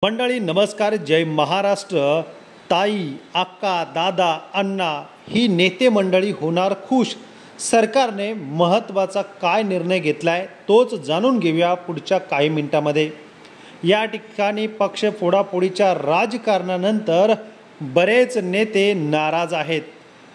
मंडळी नमस्कार, जय महाराष्ट्र। ताई, आक्का, दादा, अण्णा ही नेते मंडळी होणार खुश। सरकारने महत्त्वाचा काय निर्णय घेतलाय तोच जाणून घेऊया पुढच्या काही मिनिटांमध्ये। या ठिकाणी पक्ष फोडाफोडीच्या राजकारणानंतर बरेच नेते नाराज आहेत,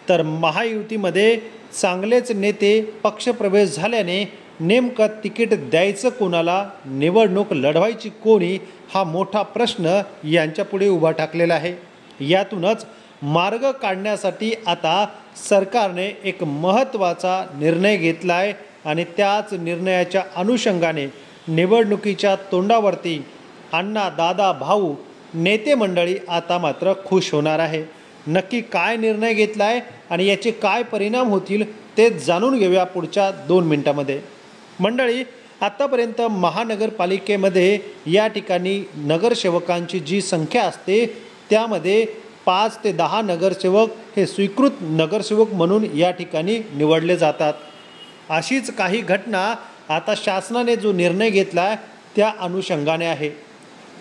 तर महायुतीमध्ये चांगलेच नेते पक्षप्रवेश झाल्याने नेमकं तिकीट द्यायचं कोणाला, निवडणूक लढवायची कोणी, हा मोठा प्रश्न यांच्यापुढे उभा ठाकलेला आहे। यातूनच मार्ग काढण्यासाठी आता सरकारने एक महत्त्वाचा निर्णय घेतला आहे आणि त्याच निर्णयाच्या अनुषंगाने निवडणुकीच्या तोंडावरती अण्णा, दादा, भाऊ नेते मंडळी आता मात्र खुश होणार आहे। नक्की काय निर्णय घेतला आहे आणि याचे काय परिणाम होतील ते जाणून घेऊया पुढच्या 2 मिनिटांमध्ये। मंडळी, आतापर्यंत महानगरपालिकेमध्ये या ठिकाणी नगरसेवकांची जी संख्या असते त्यामध्ये 5 ते 10 नगरसेवक हे स्वीकृत नगरसेवक म्हणून या ठिकाणी निवडले जातात। अशीच काही घटना आता शासनाने जो निर्णय घेतला आहे त्या अनुषंगाने आहे।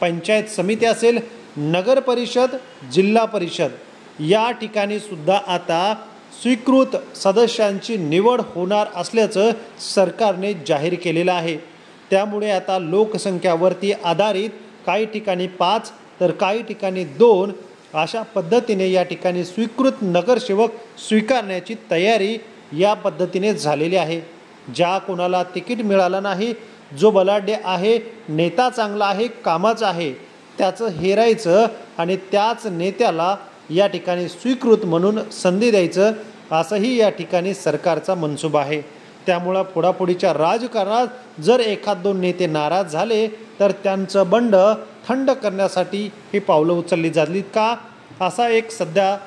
पंचायत समिती असेल, नगर परिषद, जिल्हा परिषद या ठिकाणी सुद्धा आता स्वीकृत सदस्यांची निवड होणार असल्याचं सरकारने जाहीर केलेलं आहे। त्यामुळे आता लोकसंख्यावरती आधारित काही ठिकाणी 5 तर काही ठिकाणी 2 अशा पद्धतीने या ठिकाणी स्वीकृत नगरसेवक स्वीकारण्याची तयारी या पद्धतीने झालेली आहे। ज्या कोणाला तिकीट मिळालं नाही, जो बलाढ्य आहे, नेता चांगला आहे, कामाचा आहे, त्याचं हेरायचं आणि त्याच नेत्याला या ठिकाणी स्वीकृत म्हणून संधी द्यायचं, असंही या ठिकाणी सरकारचा मनसूबा आहे। त्यामुळं फोडाफोडीच्या राजकारणात जर 1-2 नेते नाराज झाले तर त्यांचं बंड थंड करण्यासाठी ही पावलं उचलली जातील का, असा एक सध्या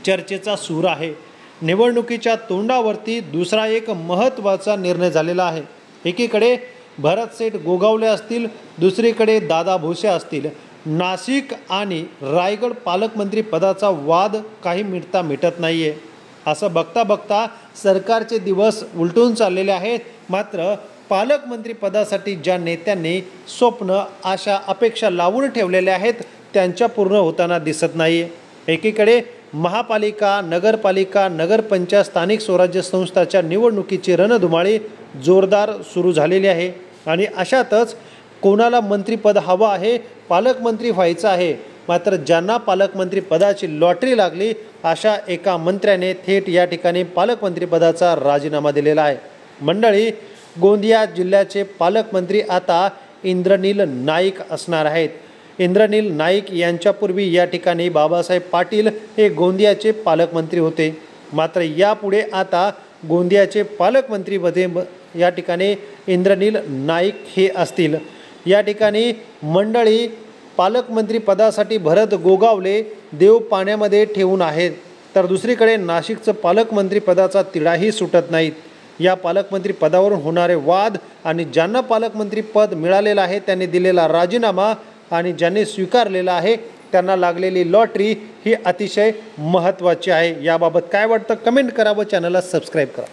चर्चेचा सूर आहे। निवडणुकीच्या तोंडावरती दुसरा एक महत्त्वाचा निर्णय झालेला आहे। एकीकडे भरतसेठ गोगावले असतील, दुसरीकडे दादा भुसे असतील। नाशिक आणि रायगड पालकमंत्री पदाचा वाद काही मिटत नाही आहे। असं बघता बघता सरकारचे दिवस उलटून चाललेले आहेत, मात्र पालकमंत्री पदासाठी ज्या नेत्यांनी स्वप्न, आशा, अपेक्षा लावून ठेवलेल्या आहेत त्यांच्या पूर्ण होताना दिसत नाही आहे। एकीकडे महापालिका, नगरपालिका, नगरपंचायत, स्थानिक स्वराज्य संस्थाच्या निवडणुकीची रणधुमाळी जोरदार सुरू झालेली आहे आणि अशातच कोणाला मंत्रिपद हवं आहे, पालकमंत्री व्हायचं आहे, मात्र ज्यांना पालकमंत्री पदाची लॉटरी लागली अशा एका मंत्र्याने थेट या ठिकाणी पालकमंत्री पदाचा राजीनामा दिलेला आहे। मंडळी, गोंदिया जिल्ह्याचे पालकमंत्री आता इंद्रनील नाईक असणार आहेत। इंद्रनील नाईक यांच्यापूर्वी या ठिकाणी बाबासाहेब पाटील हे गोंदियाचे पालकमंत्री होते, मात्र यापुढे आता गोंदियाचे पालकमंत्रीमध्ये या ठिकाणी इंद्रनील नाईक हे असतील। या ठिकाणी मंडळी पालकमंत्री पदासाठी भरत गोगावले देव पाण्यामध्ये ठेवून आहेत, तर दुसरीकडे नाशिकचं पालकमंत्री पदाचा तिढाही सुटत नाहीत। या पालकमंत्री पदावरून होणारे वाद आणि ज्यांना पालकमंत्री पद मिळालेलं आहे त्यांनी दिलेला राजीनामा आणि ज्यांनी स्वीकारलेला आहे त्यांना लागलेली लॉटरी ही अतिशय महत्त्वाची आहे। याबाबत काय वाटतं कमेंट करा व चॅनलला सबस्क्राईब करा।